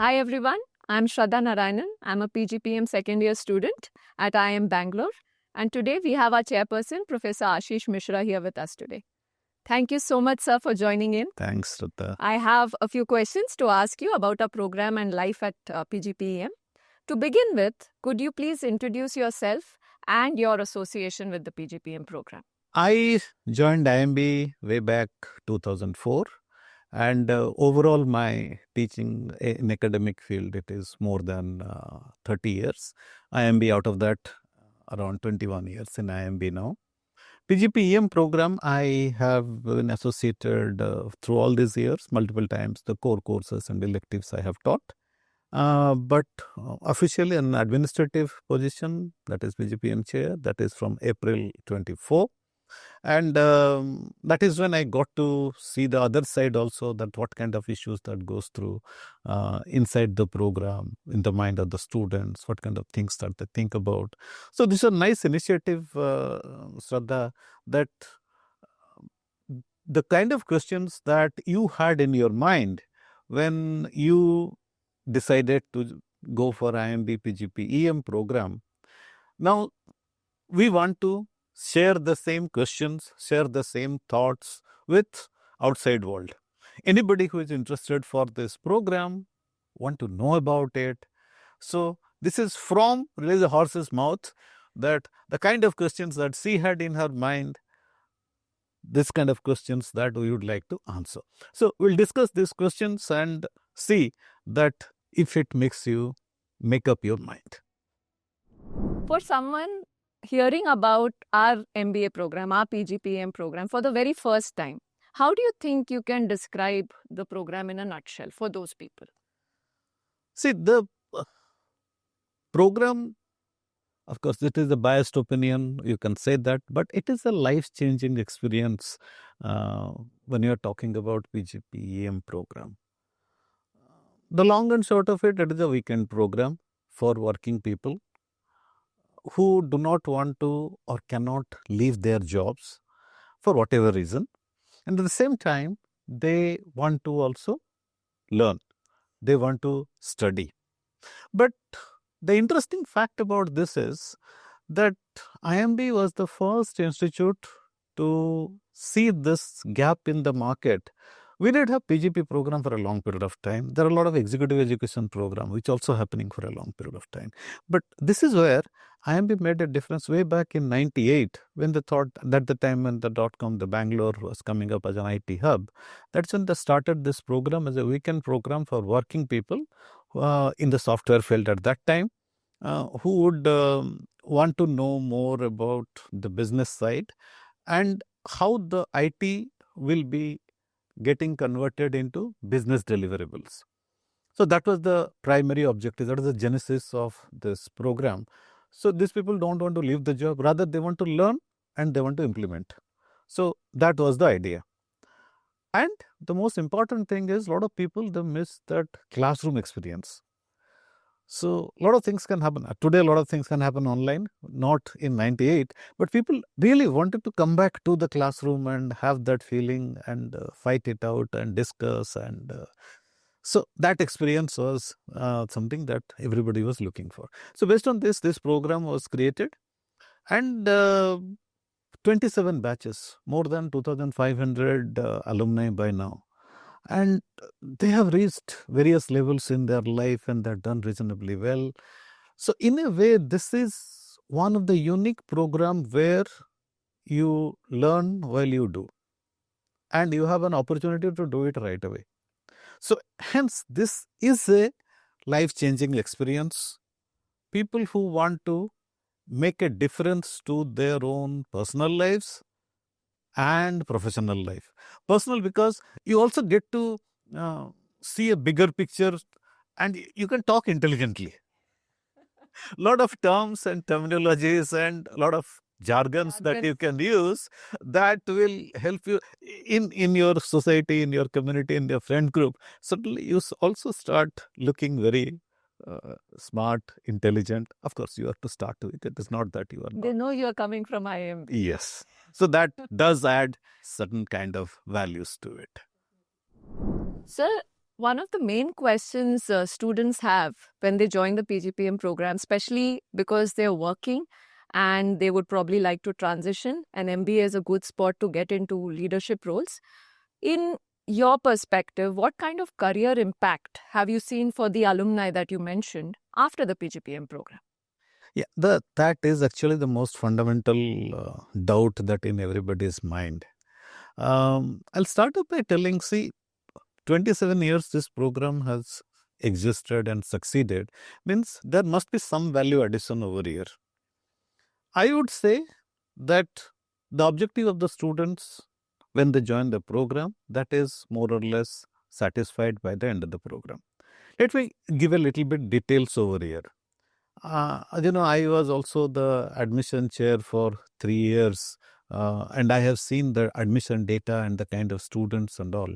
Hi everyone, I'm Shraddha Narayanan. I'm a PGPEM second year student at IIM Bangalore. And today we have our chairperson, Professor Ashis Mishra, here with us today. Thank you so much, sir, for joining in. Thanks, Shraddha. I have a few questions to ask you about our program and life at PGPEM. To begin with, could you please introduce yourself and your association with the PGPEM program? I joined IIMB way back 2004, and overall my teaching in academic field, it is more than 30 years. IIMB, out of that, around 21 years in IIMB now. PGPEM program, I have been associated through all these years, multiple times, the core courses and electives I have taught. But officially an administrative position, that is PGPM chair, that is from April 24. And that is when I got to see the other side also, that what kind of issues that goes through inside the program, in the mind of the students, what kind of things that they think about. So this is a nice initiative, Shraddha, that the kind of questions that you had in your mind when you decided to go for IIMB PGPEM program. Now, we want to share the same questions, share the same thoughts with outside world. Anybody who is interested for this program, want to know about it. So this is from really the horse's mouth, that the kind of questions that she had in her mind, this kind of questions that we would like to answer. So we'll discuss these questions and see that if it makes you make up your mind. For someone hearing about our MBA program, our PGPM program for the very first time, how do you think you can describe the program in a nutshell for those people? See, the program, of course, it is a biased opinion, you can say that, but it is a life-changing experience when you are talking about PGPEM program. The long and short of it, it is a weekend program for working people who do not want to or cannot leave their jobs for whatever reason. And at the same time, they want to also learn. They want to study. But the interesting fact about this is that IIMB was the first institute to see this gap in the market. We did have PGP program for a long period of time. There are a lot of executive education program which also happening for a long period of time. But this is where IIMB made a difference way back in 98 when they thought that the time when the .com, the Bangalore was coming up as an IT hub. That's when they started this program as a weekend program for working people in the software field at that time who would want to know more about the business side and how the IT will be getting converted into business deliverables. So that was the primary objective. That is the genesis of this program. So these people don't want to leave the job. Rather, they want to learn and they want to implement. So that was the idea. And the most important thing is a lot of people, they miss that classroom experience. So a lot of things can happen. Today, a lot of things can happen online, not in 98, but people really wanted to come back to the classroom and have that feeling and fight it out and discuss. And so that experience was something that everybody was looking for. So based on this program was created and 27 batches, more than 2,500 alumni by now. And they have reached various levels in their life and they're done reasonably well. So in a way, this is one of the unique programs where you learn while you do. And you have an opportunity to do it right away. So hence, this is a life-changing experience. People who want to make a difference to their own personal lives and professional life. Personal because you also get to see a bigger picture and you can talk intelligently. A lot of terms and terminologies and a lot of jargons that you can use that will help you in your society, in your community, in your friend group. Suddenly you also start looking very smart, intelligent. Of course, you have to start with it. It is not that you are not. They know you are coming from IIMB. Yes. So that does add certain kind of values to it. Sir, One of the main questions students have when they join the PGPM program, especially because they're working and they would probably like to transition, and MBA is a good spot to get into leadership roles. In your perspective, what kind of career impact have you seen for the alumni that you mentioned after the PGPM program? Yeah, that is actually the most fundamental doubt that in everybody's mind. I'll start up by telling, see, 27 years this program has existed and succeeded, means there must be some value addition over here. I would say that the objective of the students when they join the program, that is more or less satisfied by the end of the program. Let me give a little bit details over here. I was also the admission chair for 3 years, and I have seen the admission data and the kind of students and all.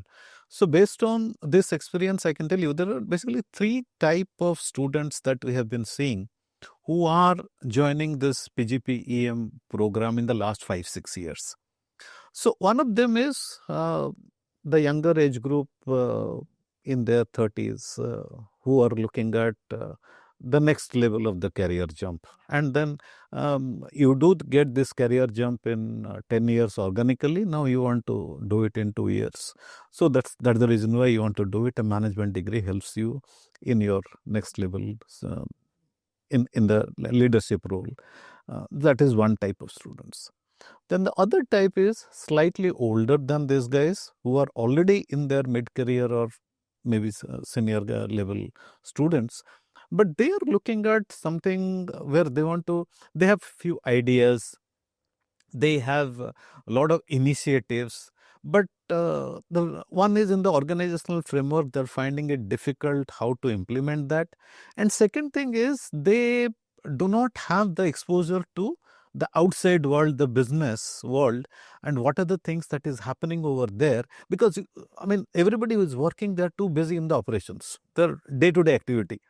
So based on this experience, I can tell you there are basically three type of students that we have been seeing who are joining this PGPEM program in the last 5-6 years. So one of them is the younger age group in their 30s who are looking at the next level of the career jump. And then you do get this career jump in 10 years organically. Now you want to do it in 2 years. So that's the reason why you want to do it. A management degree helps you in your next level in the leadership role. That is one type of students. Then the other type is slightly older than these guys who are already in their mid-career or maybe senior level students. But they are looking at something where they have few ideas, they have a lot of initiatives, but the one is in the organizational framework, they're finding it difficult how to implement that. And second thing is they do not have the exposure to the outside world, the business world, and what are the things that is happening over there. Because, I mean, everybody who is working, they're too busy in the operations, their day-to-day activity.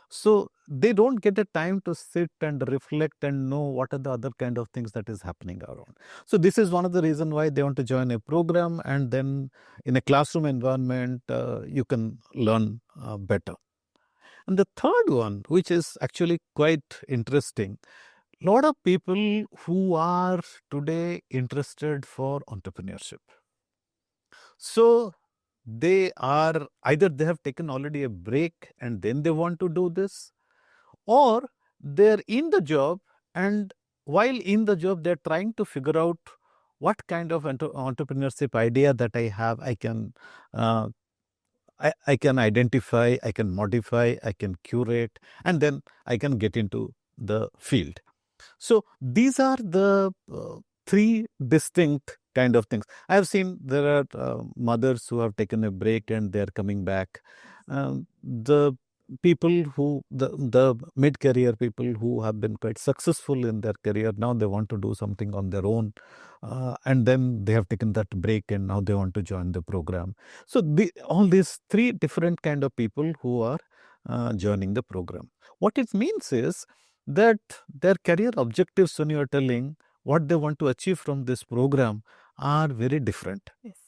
So they don't get a time to sit and reflect and know what are the other kind of things that is happening around. So this is one of the reasons why they want to join a program, and then in a classroom environment, you can learn better. And the third one, which is actually quite interesting, a lot of people who are today interested for entrepreneurship. So they are either they have taken already a break and then they want to do this, or they're in the job, and while in the job they're trying to figure out what kind of entrepreneurship idea that I have, I can identify, I can modify, I can curate, and then I can get into the field. So these are the three distinct kind of things. I have seen there are mothers who have taken a break and they're coming back. The people who, the mid-career people who have been quite successful in their career, now they want to do something on their own. And then they have taken that break and now they want to join the program. So all these three different kind of people who are joining the program. What it means is that their career objectives, when you are telling what they want to achieve from this program, are very different. Yes.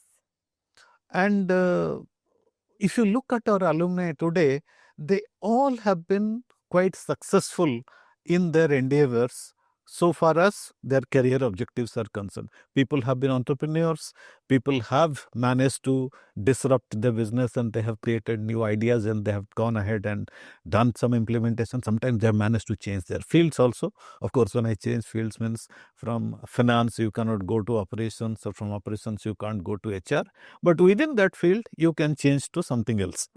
And if you look at our alumni today, they all have been quite successful in their endeavors so far as their career objectives are concerned. People have been entrepreneurs, people have managed to disrupt the business and they have created new ideas and they have gone ahead and done some implementation. Sometimes they have managed to change their fields also. Of course, when I change fields means from finance you cannot go to operations, or from operations you can't go to HR. But within that field, you can change to something else.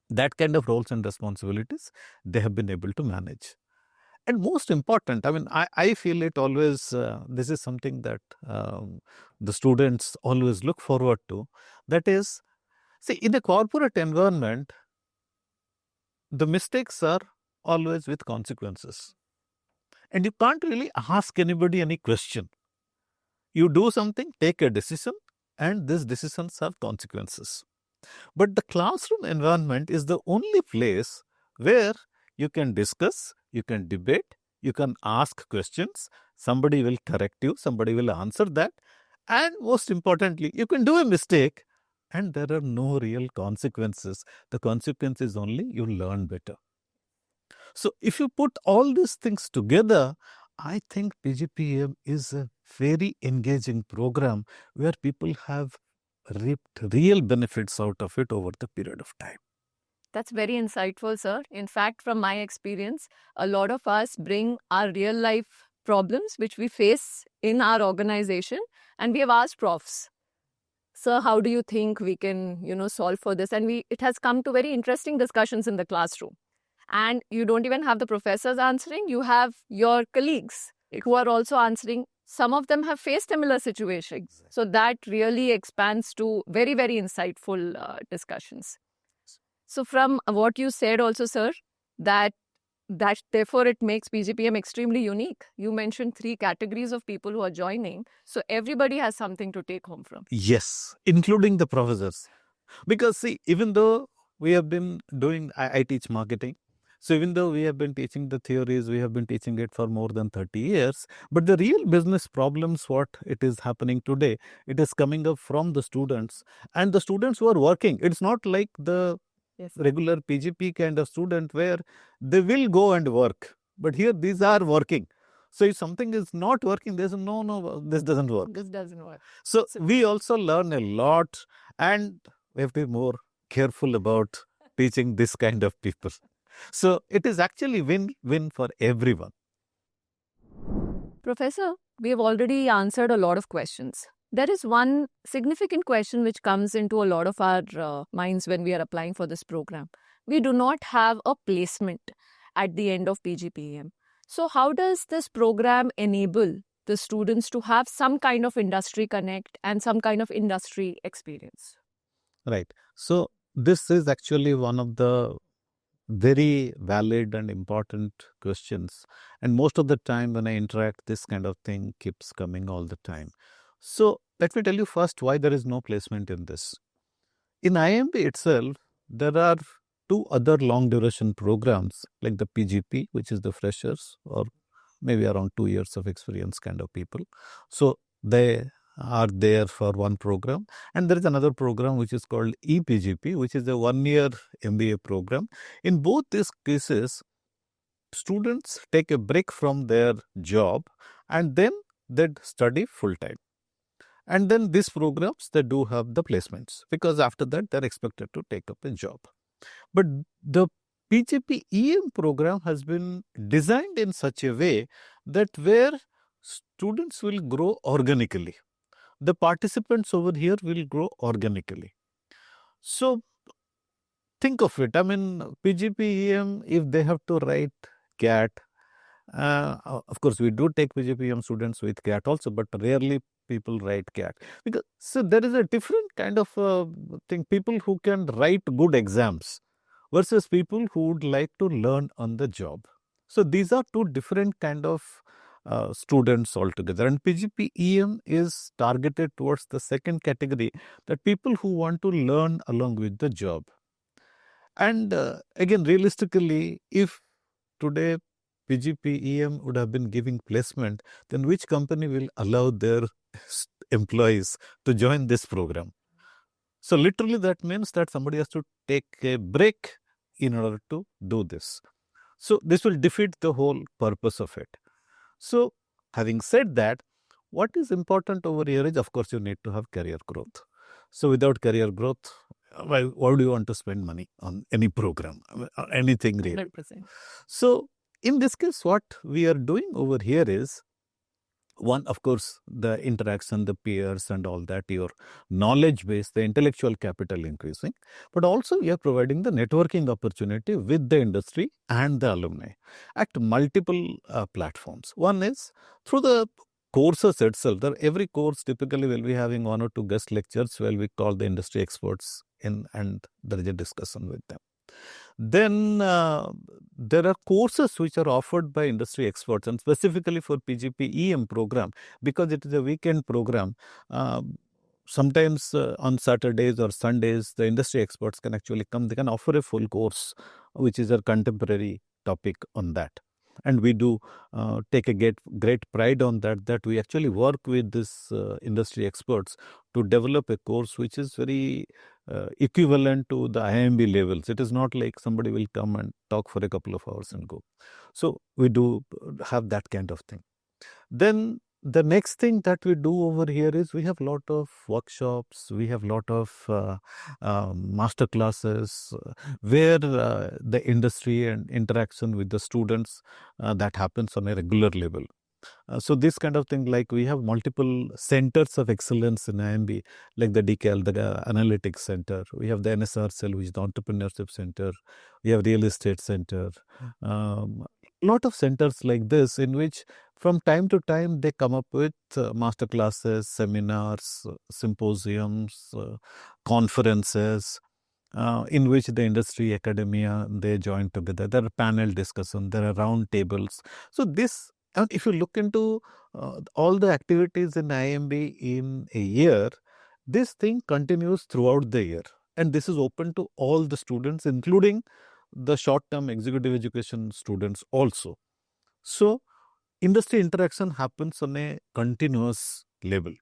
That kind of roles and responsibilities they have been able to manage. And most important, I mean, I feel it always, this is something that the students always look forward to. That is, see, in a corporate environment, the mistakes are always with consequences. And you can't really ask anybody any question. You do something, take a decision, and these decisions have consequences. But the classroom environment is the only place where you can discuss, you can debate, you can ask questions, somebody will correct you, somebody will answer that, and most importantly, you can do a mistake, and there are no real consequences. The consequence is only you learn better. So if you put all these things together, I think PGPM is a very engaging program where people have reaped real benefits out of it over the period of time. That's very insightful, sir. In fact, from my experience, a lot of us bring our real life problems which we face in our organization, and we have asked profs, sir, how do you think we can, solve for this? And it has come to very interesting discussions in the classroom. And you don't even have the professors answering, you have your colleagues who are also answering. Some of them have faced similar situations. So that really expands to very, very insightful discussions. So from what you said also, sir, that therefore it makes PGPM extremely unique. You mentioned 3 categories of people who are joining. So everybody has something to take home from. Yes, including the professors. Because see, even though we have been doing, I teach marketing. So even though we have been teaching the theories, we have been teaching it for more than 30 years, but the real business problems, what it is happening today, it is coming up from the students and the students who are working. It's not like the regular PGP kind of student where they will go and work. But here these are working. So if something is not working, there's no, this doesn't work. This doesn't work. So we also learn a lot, and we have to be more careful about teaching this kind of people. So it is actually win-win for everyone. Professor, we have already answered a lot of questions. There is one significant question which comes into a lot of our minds when we are applying for this program. We do not have a placement at the end of PGPEM. So how does this program enable the students to have some kind of industry connect and some kind of industry experience? Right. So this is actually one of the very valid and important questions. And most of the time when I interact, this kind of thing keeps coming all the time. So let me tell you first why there is no placement in this. In IIMB itself, there are 2 other long duration programs like the PGP, which is the freshers or maybe around 2 years of experience kind of people. So they are there for one program, and there is another program which is called ePGP, which is a 1-year MBA program. In both these cases, students take a break from their job and then they study full time. And then these programs, they do have the placements because after that they're expected to take up a job. But the PGPEM program has been designed in such a way that where students will grow organically. The participants over here will grow organically. So think of it. I mean, PGPEM, if they have to write CAT, of course, we do take PGPEM students with CAT also, but rarely people write CAT. Because so there is a different kind of thing. People who can write good exams versus people who would like to learn on the job. So these are 2 different kind of students altogether. And PGPEM is targeted towards the second category, that people who want to learn along with the job. And again, realistically, if today PGPEM would have been giving placement, then which company will allow their employees to join this program? So literally that means that somebody has to take a break in order to do this. So this will defeat the whole purpose of it. So having said that, what is important over here is, of course, you need to have career growth. So without career growth, why do you want to spend money on any program, anything really? 100%. So in this case, what we are doing over here is, one, of course, the interaction, the peers and all that, your knowledge base, the intellectual capital increasing, but also we are providing the networking opportunity with the industry and the alumni at multiple platforms. One is through the courses itself. Every course typically will be having 1 or 2 guest lectures where we call the industry experts in, and there is a discussion with them. Then there are courses which are offered by industry experts, and specifically for PGPEM program, because it is a weekend program. Sometimes on Saturdays or Sundays, the industry experts can actually come. They can offer a full course, which is a contemporary topic on that. And we do take a great pride on that we actually work with this industry experts to develop a course which is very equivalent to the IIMB levels. It is not like somebody will come and talk for a couple of hours and go. So we do have that kind of thing. Then the next thing that we do over here is we have a lot of workshops, we have a lot of master classes where the industry and interaction with the students that happens on a regular level. So this kind of thing, like we have multiple centers of excellence in IIMB, like the DKL, the Analytics Center. We have the NSR cell, which is the Entrepreneurship Center. We have Real Estate Center. Lot of centers like this in which from time to time they come up with master classes, seminars, symposiums, conferences, in which the industry, academia, they join together. There are panel discussions, there are round tables. So this, and if you look into all the activities in IIMB in a year, this thing continues throughout the year. And this is open to all the students, including the short-term executive education students also. So industry interaction happens on a continuous level.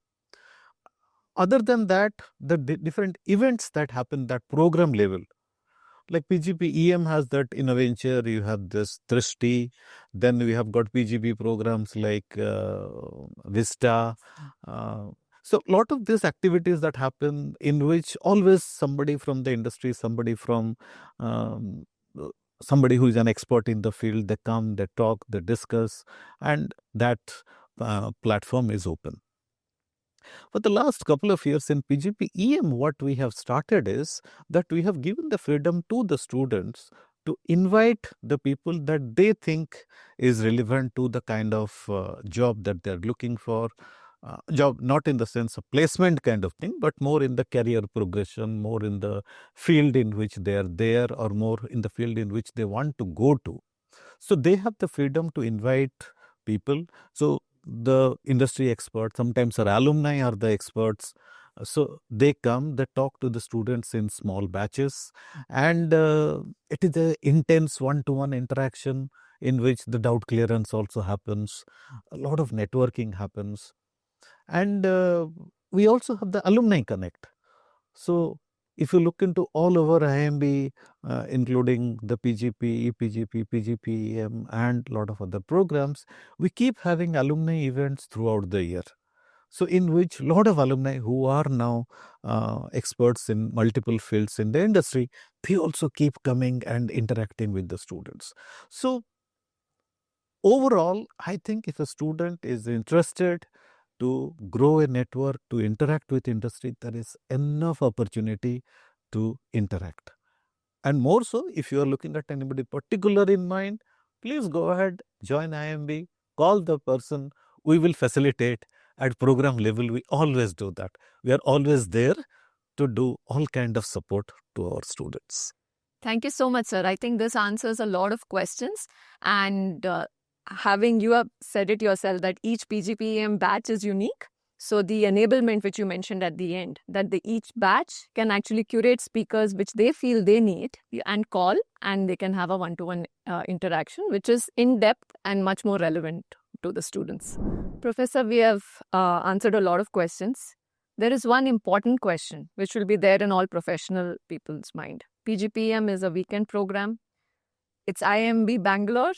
Other than that, the different events that happen that program level, like PGPEM has that Innoventure, you have this Trishti, then we have got PGP programs like Vista. So a lot of these activities that happen in which always somebody from the industry, somebody from somebody who is an expert in the field, they come, they talk, they discuss, and that platform is open. For the last couple of years in PGPEM, what we have started is that we have given the freedom to the students to invite the people that they think is relevant to the kind of job that they're looking for. Job not in the sense of placement kind of thing, but more in the career progression, more in the field in which they are there, or more in the field in which they want to go to. So they have the freedom to invite people. So the industry experts, sometimes our alumni are the experts. So they come, they talk to the students in small batches, and it is an intense one-to-one interaction in which the doubt clearance also happens. A lot of networking happens. And we also have the Alumni Connect. So if you look into all over IIMB, including the PGP, EPGP, PGPEM, and a lot of other programs, we keep having alumni events throughout the year. So in which a lot of alumni who are now experts in multiple fields in the industry, they also keep coming and interacting with the students. So overall, I think if a student is interested to grow a network, to interact with industry, there is enough opportunity to interact. And more so, if you are looking at anybody particular in mind, please go ahead, join IIMB, call the person. We will facilitate at program level. We always do that. We are always there to do all kind of support to our students. Thank you so much, sir. I think this answers a lot of questions. And having you have said it yourself that each PGPEM batch is unique. So the enablement which you mentioned at the end, that each batch can actually curate speakers which they feel they need and call, and they can have a one-to-one interaction, which is in-depth and much more relevant to the students. Professor, we have answered a lot of questions. There is one important question which will be there in all professional people's mind. PGPEM is a weekend program. It's IIMB Bangalore,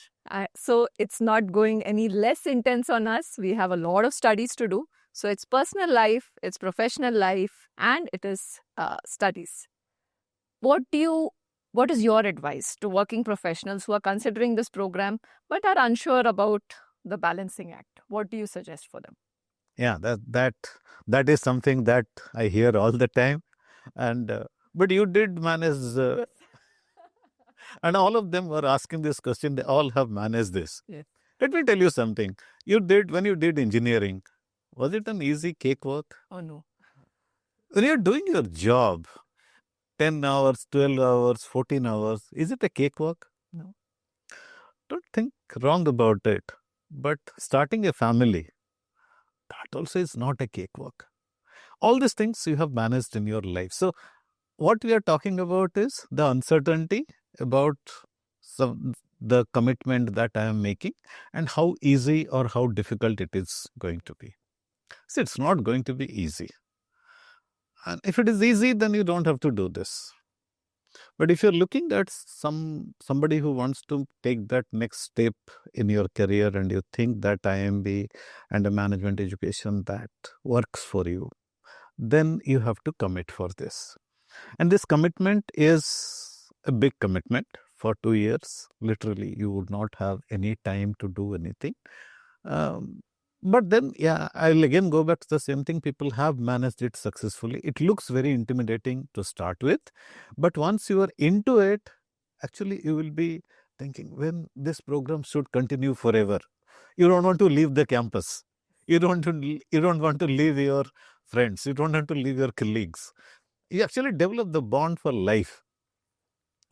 so it's not going any less intense on us. We have a lot of studies to do. So it's personal life, it's professional life, and it is studies. What is your advice to working professionals who are considering this program but are unsure about the balancing act? What do you suggest for them? Yeah, that is something that I hear all the time, and but you did manage. And all of them were asking this question. They all have managed this. Yes. Let me tell you something. When you did engineering, was it an easy cakewalk? Oh, no. When you're doing your job, 10 hours, 12 hours, 14 hours, is it a cakewalk? No. Don't think wrong about it. But starting a family, that also is not a cakewalk. All these things you have managed in your life. So what we are talking about is the uncertainty about the commitment that I am making and how easy or how difficult it is going to be. See, it's not going to be easy. And if it is easy, then you don't have to do this. But if you're looking at somebody who wants to take that next step in your career and you think that IIMB and a management education that works for you, then you have to commit for this. And this commitment is a big commitment for 2 years. Literally, you would not have any time to do anything. But then, yeah, I'll again go back to the same thing. People have managed it successfully. It looks very intimidating to start with. But once you are into it, actually, you will be thinking, when this program should continue forever. You don't want to leave the campus. You don't want to leave your friends. You don't want to leave your colleagues. You actually develop the bond for life.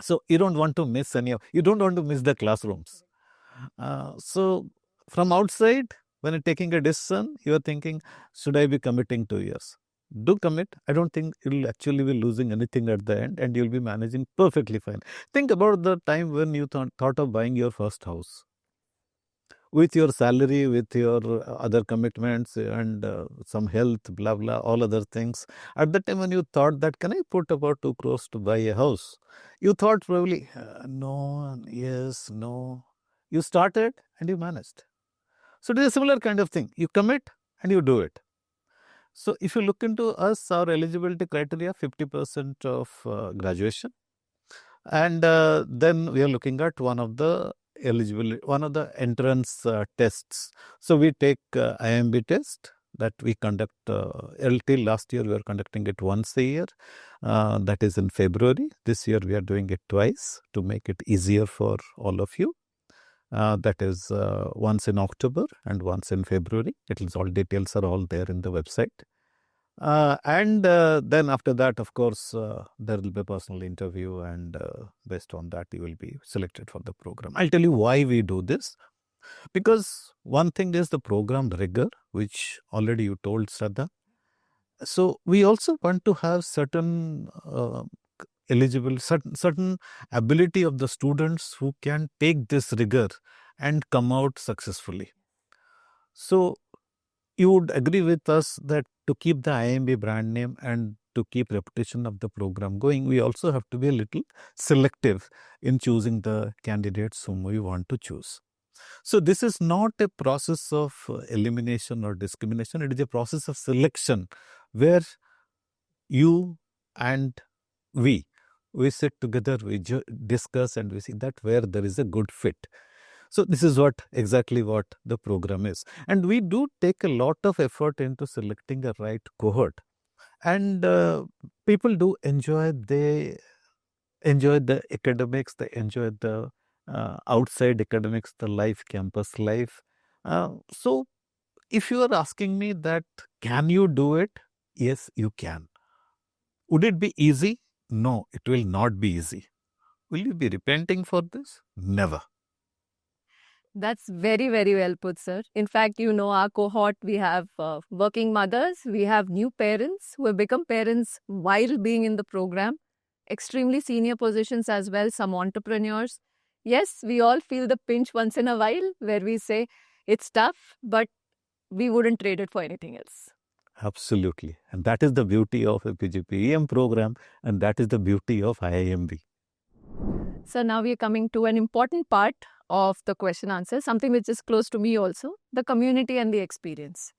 So you don't want to miss you don't want to miss the classrooms. So from outside, when you're taking a decision, you're thinking, should I be committing 2 years? Do commit. I don't think you'll actually be losing anything at the end and you'll be managing perfectly fine. Think about the time when you thought of buying your first house. With your salary, with your other commitments and some health, blah, blah, all other things. At the time when you thought that, can I put about 2 crores to buy a house? You thought probably, no, yes, no. You started and you managed. So it is a similar kind of thing. You commit and you do it. So if you look into us, our eligibility criteria, 50% of graduation. And then we are looking at one of the entrance tests. So we take IIMB test that we conduct. LT last year we were conducting it once a year. That is in February. This year we are doing it twice to make it easier for all of you. That is once in October and once in February. All details are all there in the website. And then after that, of course, there will be a personal interview and based on that, you will be selected for the program. I'll tell you why we do this. Because one thing is the program rigor, which already you told, Shraddha. So we also want to have certain certain ability of the students who can take this rigor and come out successfully. So you would agree with us that to keep the IIMB brand name and to keep reputation of the program going, we also have to be a little selective in choosing the candidates whom we want to choose. So this is not a process of elimination or discrimination. It is a process of selection where you and we sit together, we discuss and we see that where there is a good fit. So this is exactly what the program is. And we do take a lot of effort into selecting a right cohort. And people do enjoy, the academics, they enjoy the outside academics, the life, campus life. So if you are asking me that, can you do it? Yes, you can. Would it be easy? No, it will not be easy. Will you be repenting for this? Never. That's very, very well put, sir. In fact, our cohort, we have working mothers, we have new parents who have become parents while being in the program, extremely senior positions as well, some entrepreneurs. Yes, we all feel the pinch once in a while where we say it's tough, but we wouldn't trade it for anything else. Absolutely. And that is the beauty of a PGPEM program, and that is the beauty of IIMB. So now we are coming to an important part of the question answer, something which is close to me also, the community and the experience.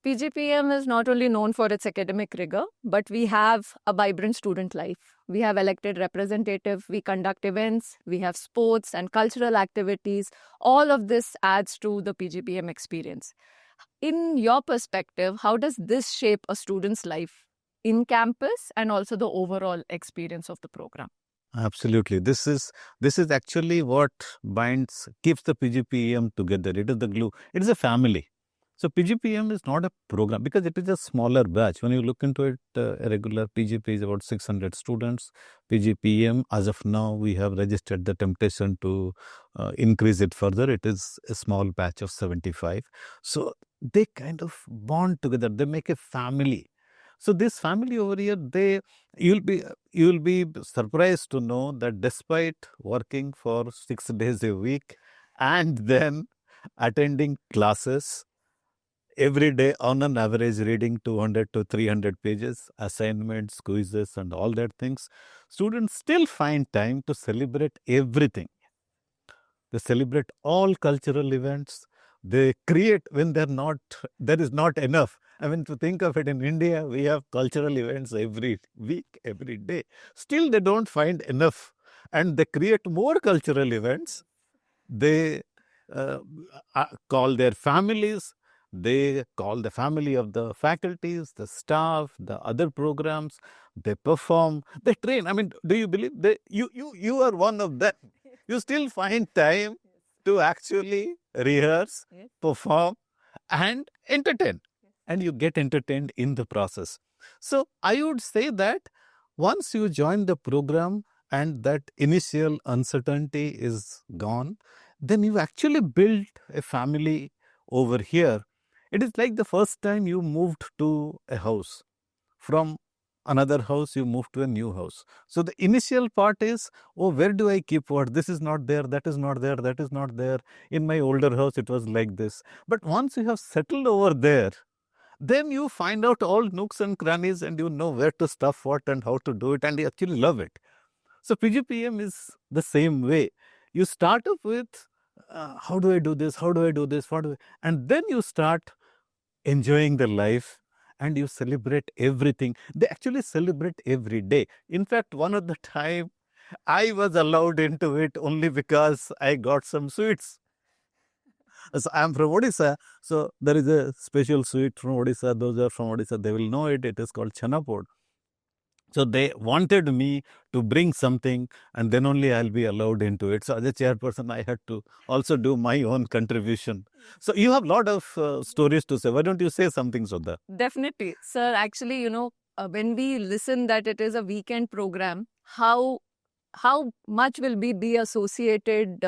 PGPEM is not only known for its academic rigor, but we have a vibrant student life. We have elected representatives, we conduct events, we have sports and cultural activities. All of this adds to the PGPEM experience. In your perspective, how does this shape a student's life in campus and also the overall experience of the program? Absolutely. This is actually what keeps the PGPEM together. It is the glue. It is a family. So PGPEM is not a program because it is a smaller batch. When you look into it, a regular PGP is about 600 students. PGPEM, as of now, we have registered the temptation to increase it further. It is a small batch of 75. So they kind of bond together. They make a family. So this family over here, you'll be surprised to know that despite working for 6 days a week and then attending classes every day on an average reading 200 to 300 pages, assignments, quizzes and all that things, students still find time to celebrate everything. They celebrate all cultural events. They create when there is not enough. I mean, to think of it, in India, we have cultural events every week, every day. Still, they don't find enough. And they create more cultural events. They uh, call their families. They call the family of the faculties, the staff, the other programs. They perform. They train. I mean, do you believe you are one of them? You still find time to actually rehearse, perform, and entertain. And you get entertained in the process. So I would say that once you join the program and that initial uncertainty is gone, then you actually build a family over here. It is like the first time you moved to a house. From another house, you move to a new house. So the initial part is, oh, where do I keep what? This is not there, that is not there, that is not there. In my older house, it was like this. But once you have settled over there, then you find out all nooks and crannies and you know where to stuff what and how to do it, and you actually love it. So PGPM is the same way. You start up with, how do I do this? How do I do this? And then you start enjoying the life and you celebrate everything. They actually celebrate every day. In fact, one of the time I was allowed into it only because I got some sweets. So I'm from Odisha. So there is a special sweet from Odisha. Those are from Odisha, they will know it. It is called chanapod. So they wanted me to bring something and then only I'll be allowed into it. So as a chairperson, I had to also do my own contribution. So you have a lot of stories to say. Why don't you say something, Shraddha? Definitely. Sir, actually, when we listen that it is a weekend program, how much will be associated,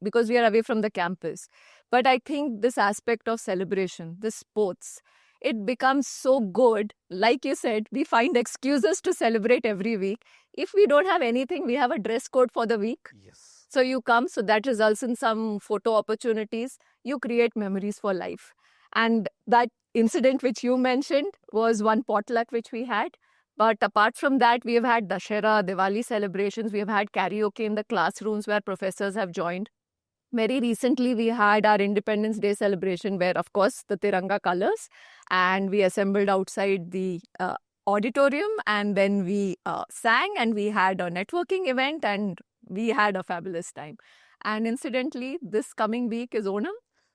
because we are away from the campus. But I think this aspect of celebration, the sports, it becomes so good. Like you said, we find excuses to celebrate every week. If we don't have anything, we have a dress code for the week. Yes. So you come, so that results in some photo opportunities. You create memories for life. And that incident which you mentioned was one potluck which we had. But apart from that, we have had Dashera, Diwali celebrations. We have had karaoke in the classrooms where professors have joined. Very recently, we had our Independence Day celebration where, of course, the Tiranga colors, and we assembled outside the auditorium, and then we sang, and we had a networking event, and we had a fabulous time. And incidentally, this coming week is Onam.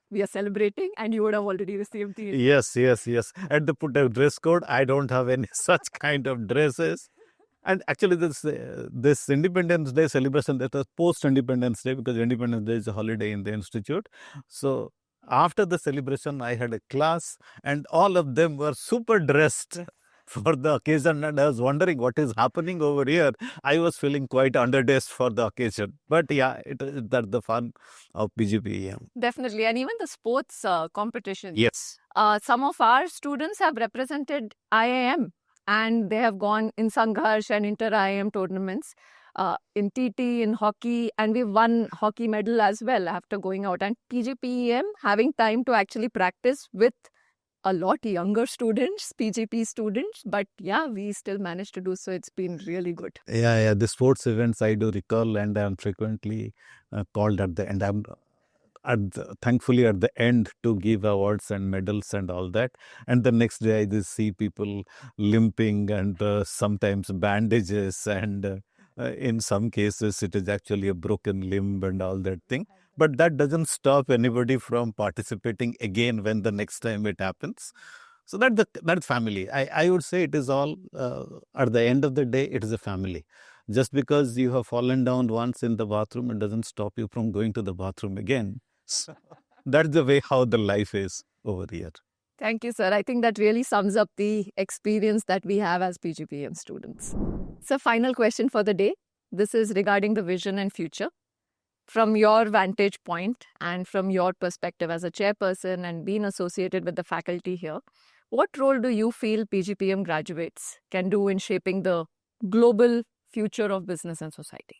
We are celebrating, and you would have already received the... Yes. And they put a dress code. I don't have any such kind of dresses. And actually, this Independence Day celebration, that was post-Independence Day, because Independence Day is a holiday in the institute. So after the celebration, I had a class and all of them were super dressed for the occasion. And I was wondering what is happening over here. I was feeling quite underdressed for the occasion. But yeah, that's the fun of PGPEM. Definitely. And even the sports competition. Yes. Some of our students have represented IIM. And they have gone in Sangharsh and inter-IIM tournaments, in TT, in hockey, and we won hockey medal as well after going out. And PGPEM having time to actually practice with a lot younger students, PGP students, but yeah, we still managed to do so. It's been really good. Yeah. The sports events I do recall, and I'm frequently called at the end. I'm thankfully at the end to give awards and medals and all that. And the next day I just see people limping and sometimes bandages and in some cases it is actually a broken limb and all that thing. But that doesn't stop anybody from participating again when the next time it happens. So that's family. I would say it is all, at the end of the day, it is a family. Just because you have fallen down once in the bathroom, it doesn't stop you from going to the bathroom again. So that's the way how the life is over here. Thank you, sir. I think that really sums up the experience that we have as PGPM students. So, final question for the day. This is regarding the vision and future. From your vantage point and from your perspective as a chairperson and being associated with the faculty here, What role do you feel PGPM graduates can do in shaping the global future of business and society?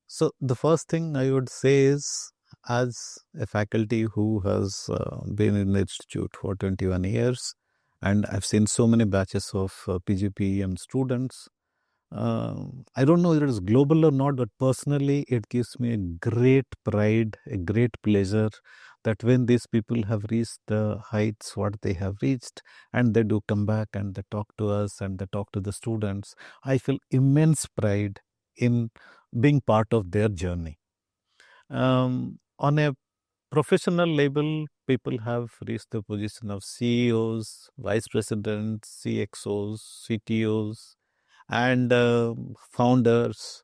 So the first thing I would say is, as a faculty who has been in the institute for 21 years, and I've seen so many batches of PGPEM students, I don't know whether it's global or not, but personally, it gives me a great pride, a great pleasure that when these people have reached the heights what they have reached, and they do come back and they talk to us and they talk to the students, I feel immense pride in being part of their journey. On a professional level, people have reached the position of CEOs, vice presidents, CXOs, CTOs, and founders,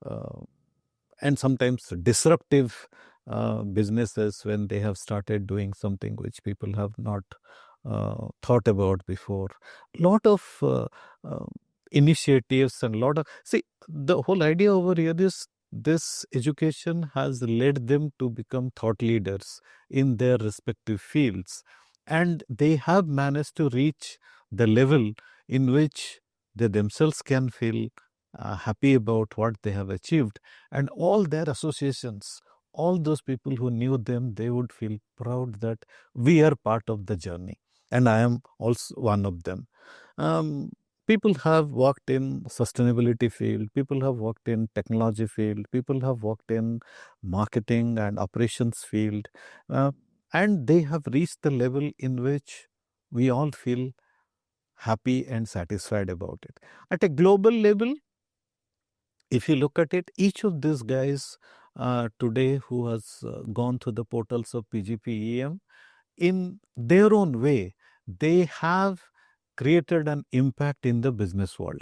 uh, and sometimes disruptive businesses when they have started doing something which people have not thought about before. Lot of initiatives and lot of, see, the whole idea over here is this education has led them to become thought leaders in their respective fields, and they have managed to reach the level in which they themselves can feel happy about what they have achieved, and all their associations, all those people who knew them, they would feel proud that we are part of the journey, and I am also one of them. um, People have worked in sustainability field, people have worked in technology field, people have worked in marketing and operations field, uh, and they have reached the level in which we all feel happy and satisfied about it. At a global level, if you look at it, each of these guys today who has gone through the portals of PGPEM, in their own way, they have created an impact in the business world.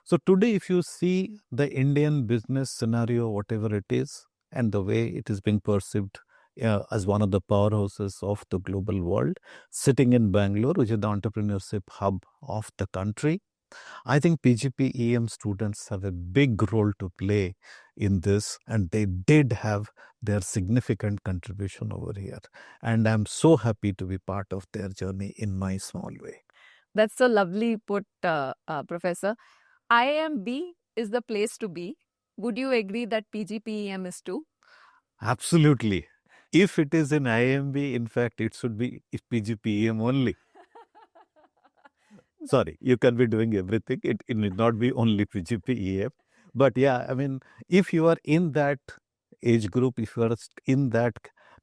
So today, if you see the Indian business scenario, whatever it is, and the way it is being perceived as one of the powerhouses of the global world, sitting in Bangalore, which is the entrepreneurship hub of the country, I think PGPEM students have a big role to play in this, and they did have their significant contribution over here. And I'm so happy to be part of their journey in my small way. That's so lovely put, Professor. IIMB is the place to be. Would you agree that PGPEM is too? Absolutely. If it is in IIMB, in fact, it should be PGPEM only. Sorry, you can be doing everything. It need not be only PGPEM. But yeah, I mean, if you are in that age group, if you are in that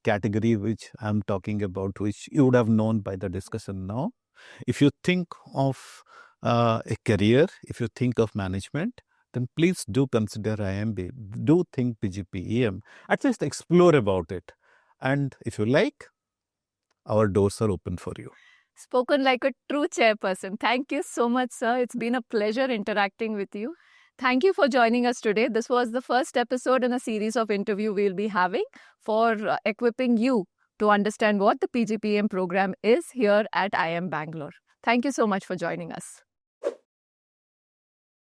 category which I'm talking about, which you would have known by the discussion now, if you think of a career, if you think of management, then please do consider IIMB. Do think PGPEM. At least explore about it. And if you like, our doors are open for you. Spoken like a true chairperson. Thank you so much, sir. It's been a pleasure interacting with you. Thank you for joining us today. This was the first episode in a series of interview we'll be having for equipping you to understand what the PGPM program is here at IIM Bangalore. Thank you so much for joining us.